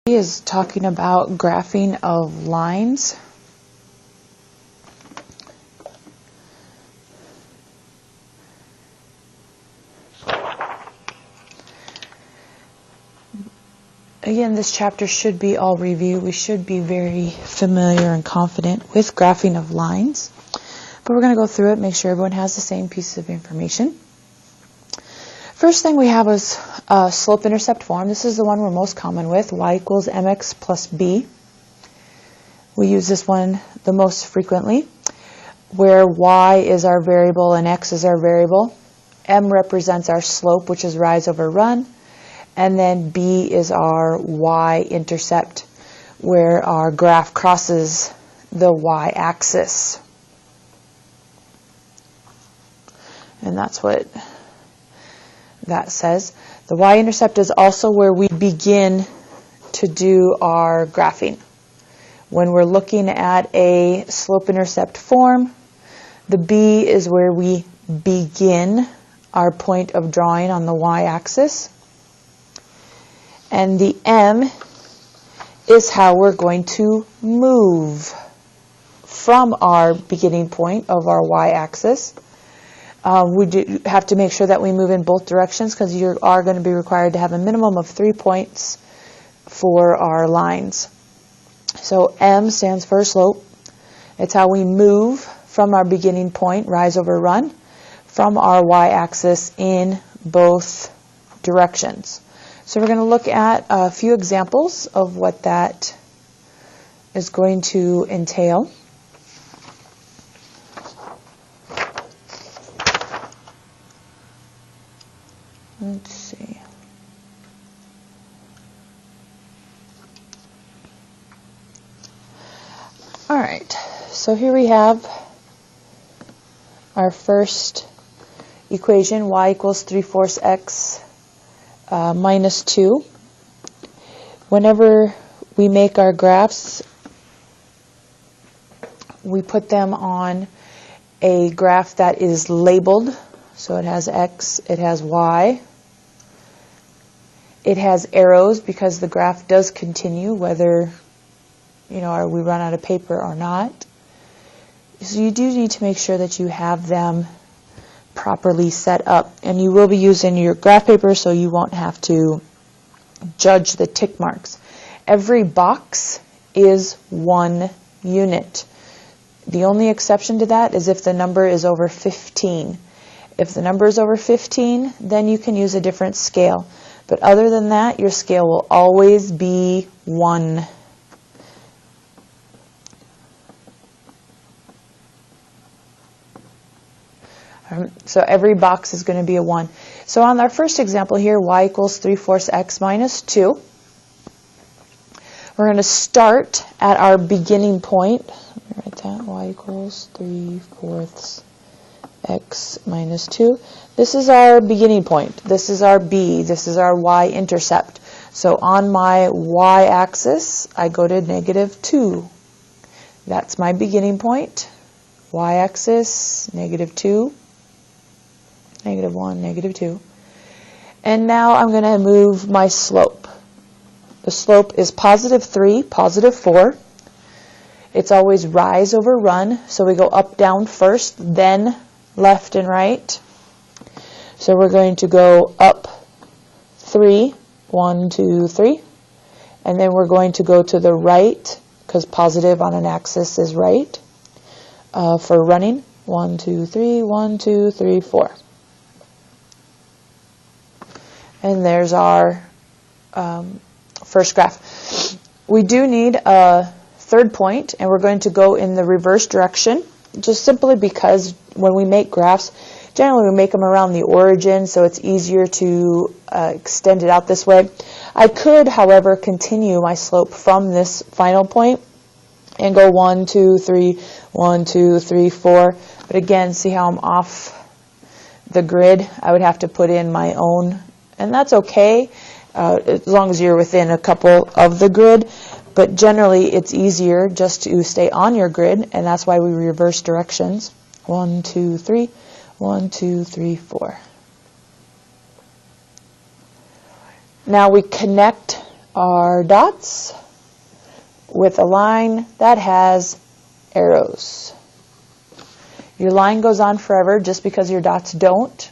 Is talking about graphing of lines. Again, this chapter should be all review. We should be very familiar and confident with graphing of lines. But we're going to go through it, make sure everyone has the same piece of information. First thing we have is slope-intercept form. This is the one we're most common with, y equals mx plus b. We use this one the most frequently, where y is our variable and x is our variable. M represents our slope, which is rise over run. And then B is our y-intercept, where our graph crosses the y-axis. And that's what that says. The y-intercept is also where we begin to do our graphing. When we're looking at a slope-intercept form, the B is where we begin our point of drawing on the y-axis. And the M is how we're going to move from our beginning point of our y-axis. We do have to make sure that we move in both directions because you are going to be required to have a minimum of 3 points for our lines. So M stands for slope. It's how we move from our beginning point, rise over run, from our y-axis in both directions. So we're going to look at a few examples of what that is going to entail. Let's see. All right, so here we have our first equation, y equals 3/4 x minus 2. Whenever we make our graphs, we put them on a graph that is labeled. So it has x, it has y. It has arrows because the graph does continue whether, or we run out of paper or not. So you do need to make sure that you have them properly set up, and you will be using your graph paper so you won't have to judge the tick marks. Every box is 1 unit. The only exception to that is if the number is over 15. If the number is over 15, then you can use a different scale. But other than that, your scale will always be 1. So every box is going to be a 1. So on our first example here, y equals 3/4 x minus 2. We're going to start at our beginning point. Let me write that, y equals 3/4 x minus 2. This is our beginning point. This is our B. This is our y-intercept. So on my y-axis, I go to -2. That's my beginning point. Y-axis, -2. -1, -2. And now I'm going to move my slope. The slope is +3, +4. It's always rise over run, so we go up, down first, then left and right. So we're going to go up 3, 1, 2, 3. And then we're going to go to the right, because positive on an axis is right, for running. 1, 2, 3, 1, 2, 3, 4. And there's our first graph. We do need a third point, and we're going to go in the reverse direction, just simply because when we make graphs, generally we make them around the origin, so it's easier to extend it out this way. I could, however, continue my slope from this final point and go 1, 2, 3, 1, 2, 3, 4. But again, see how I'm off the grid? I would have to put in my own, and that's okay as long as you're within a couple of the grid. But generally, it's easier just to stay on your grid, and that's why we reverse directions. 1, 2, 3, 1, 2, 3, 4. Now we connect our dots with a line that has arrows. Your line goes on forever just because your dots don't,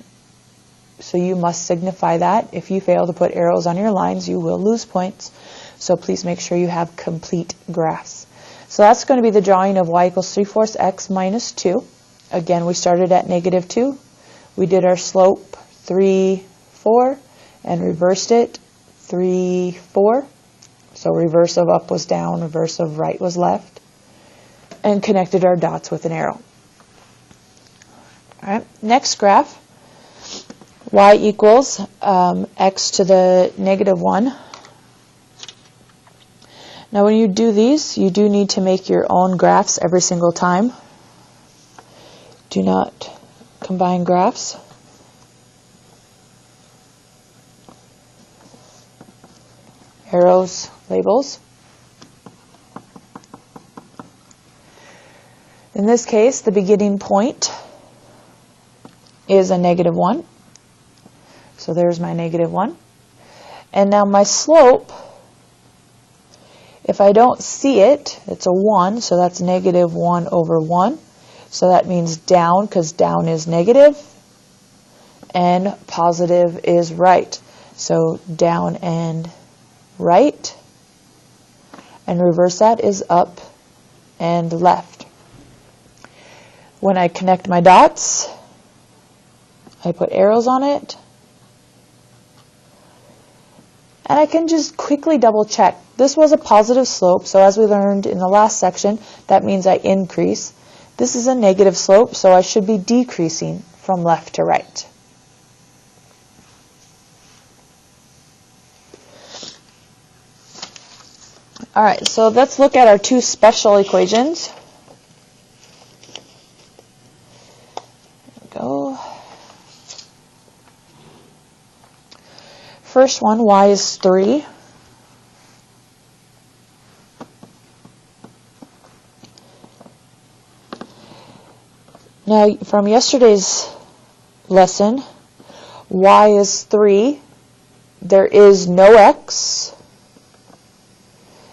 so you must signify that. If you fail to put arrows on your lines, you will lose points. So please make sure you have complete graphs. So that's going to be the drawing of y equals 3/4 x minus 2. Again, we started at -2. We did our slope 3, 4, and reversed it 3, 4. So reverse of up was down, reverse of right was left, and connected our dots with an arrow. All right, next graph, y equals x to the -1. Now when you do these, you do need to make your own graphs every single time. Do not combine graphs. Arrows, labels. In this case, the beginning point is a -1. So there's my -1. And now my slope, if I don't see it, it's a 1, so that's -1 over 1. So that means down, because down is negative, and positive is right. So down and right, and reverse that is up and left. When I connect my dots, I put arrows on it, and I can just quickly double check. This was a positive slope, so as we learned in the last section, that means I increase. This is a negative slope, so I should be decreasing from left to right. All right, so let's look at our two special equations. There we go. First one, y is 3. Now, from yesterday's lesson, y is 3. There is no x.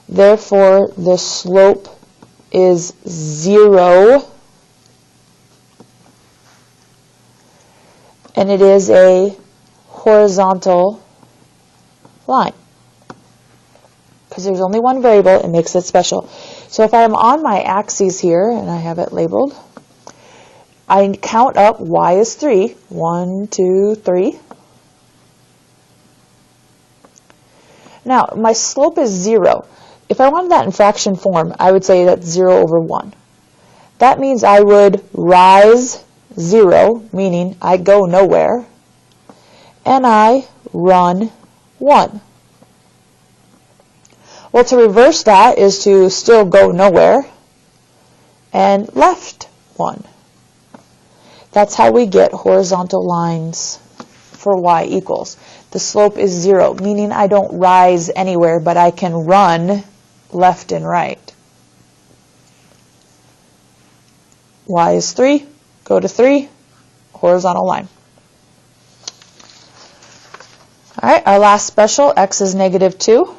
Therefore, the slope is 0. And it is a horizontal line. Because there's only one variable, it makes it special. So if I'm on my axes here, and I have it labeled, I count up y is 3. 1, 2, 3. Now, my slope is 0. If I wanted that in fraction form, I would say that's 0 over 1. That means I would rise 0, meaning I go nowhere, and I run 1. Well, to reverse that is to still go nowhere and left 1. That's how we get horizontal lines for y equals. The slope is 0, meaning I don't rise anywhere, but I can run left and right. Y is 3, go to 3, horizontal line. All right, our last special, x is -2.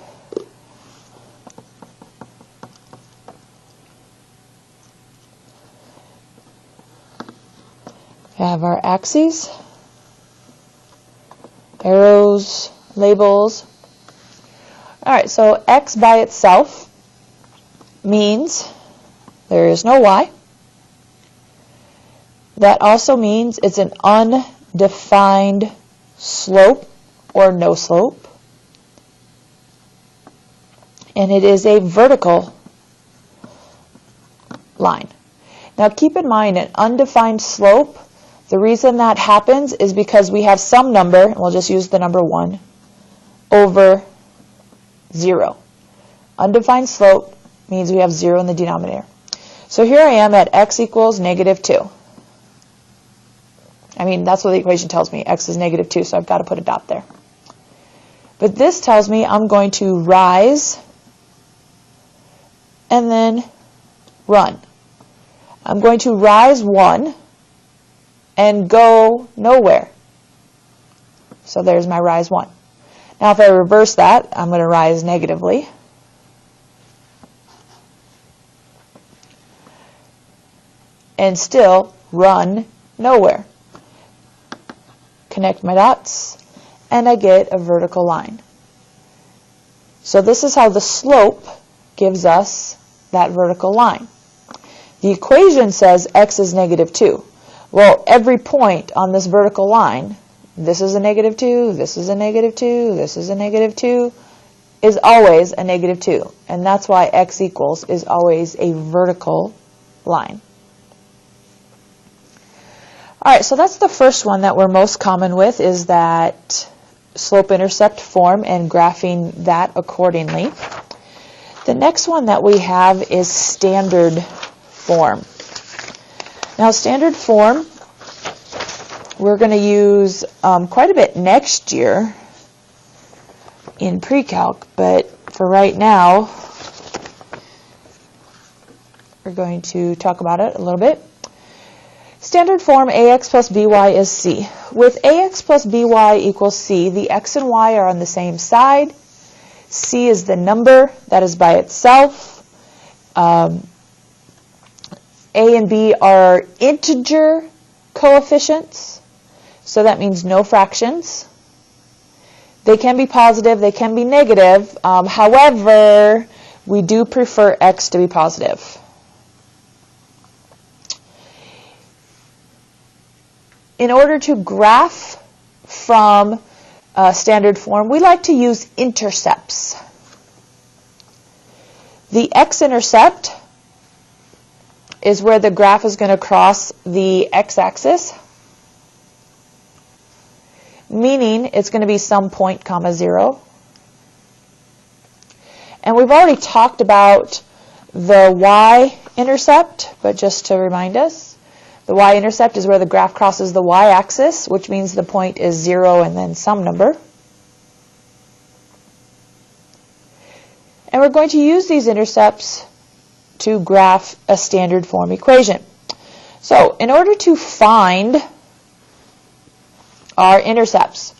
We have our axes, arrows, labels. All right, so x by itself means there is no y. That also means it's an undefined slope or no slope. And it is a vertical line. Now keep in mind an undefined slope, the reason that happens is because we have some number, and we'll just use the number 1, over 0. Undefined slope means we have 0 in the denominator. So here I am at x equals -2. I mean, that's what the equation tells me. X is -2, so I've got to put a dot there. But this tells me I'm going to rise and then run. I'm going to rise 1 and go nowhere. So there's my rise 1. Now if I reverse that, I'm going to rise negatively. And still run nowhere. Connect my dots, and I get a vertical line. So this is how the slope gives us that vertical line. The equation says x is -2. Well, every point on this vertical line, this is a -2, this is a -2, this is a -2, is always a -2. And that's why x equals is always a vertical line. All right, so that's the first one that we're most common with, is that slope-intercept form and graphing that accordingly. The next one that we have is standard form. Now, standard form, we're going to use quite a bit next year in pre-calc, but for right now, we're going to talk about it a little bit. Standard form ax plus by is c. With ax plus by equals c, the x and y are on the same side. C is the number that is by itself. A and b are integer coefficients, so that means no fractions. They can be positive, they can be negative. However, we do prefer x to be positive. In order to graph from standard form, we like to use intercepts. The x-intercept is where the graph is going to cross the x-axis, meaning it's going to be some point, comma, 0. And we've already talked about the y-intercept, but just to remind us, the y-intercept is where the graph crosses the y-axis, which means the point is 0 and then some number. And we're going to use these intercepts to graph a standard form equation. So in order to find our intercepts,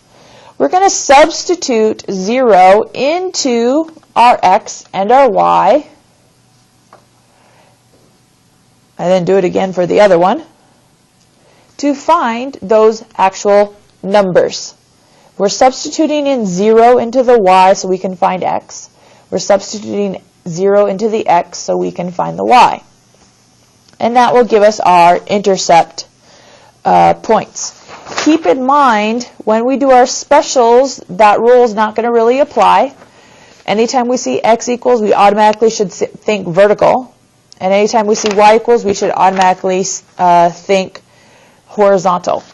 we're going to substitute 0 into our x and our y, and then do it again for the other one, to find those actual numbers. We're substituting in 0 into the y so we can find x. We're substituting 0 into the x so we can find the y. And that will give us our intercept points. Keep in mind, when we do our specials, that rule is not going to really apply. Anytime we see x equals, we automatically should think vertical. And anytime we see y equals, we should automatically think horizontal.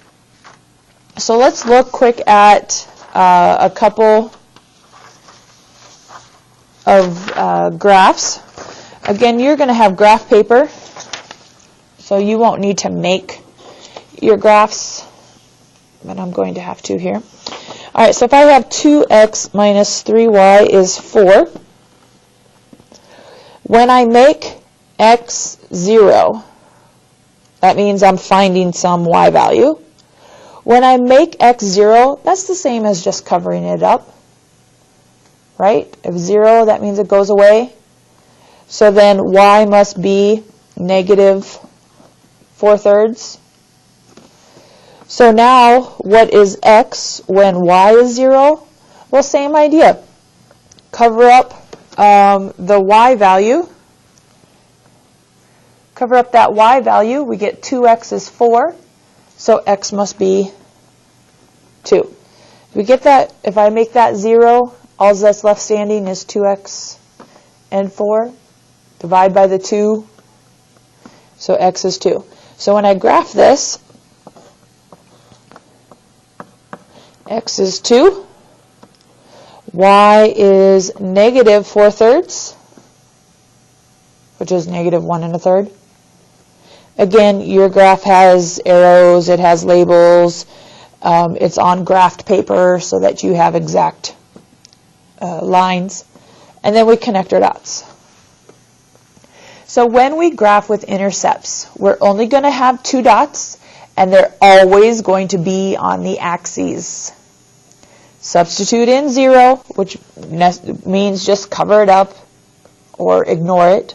So let's look quick at a couple of graphs. Again, you're going to have graph paper, so you won't need to make your graphs, but I'm going to have to here. All right, so if I have 2x minus 3y is 4, when I make x 0, that means I'm finding some y value. When I make x 0, that's the same as just covering it up, right? If 0, that means it goes away. So then y must be -4/3. So now, what is x when y is 0? Well, same idea. Cover up the y value. Cover up that y value, we get 2x is 4, so x must be 2. We get that, if I make that 0, all that's left standing is 2x and 4. Divide by the 2, so x is 2. So when I graph this, x is 2, y is -4/3, which is -1 1/3. Again, your graph has arrows, it has labels, it's on graphed paper so that you have exact lines. And then we connect our dots. So when we graph with intercepts, we're only going to have 2 dots, and they're always going to be on the axes. substitute in 0, which means just cover it up or ignore it.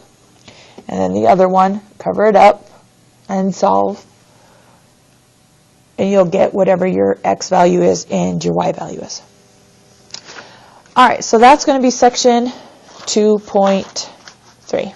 And then the other one, cover it up and solve. And you'll get whatever your x value is and your y value is. All right, so that's going to be section 2.3.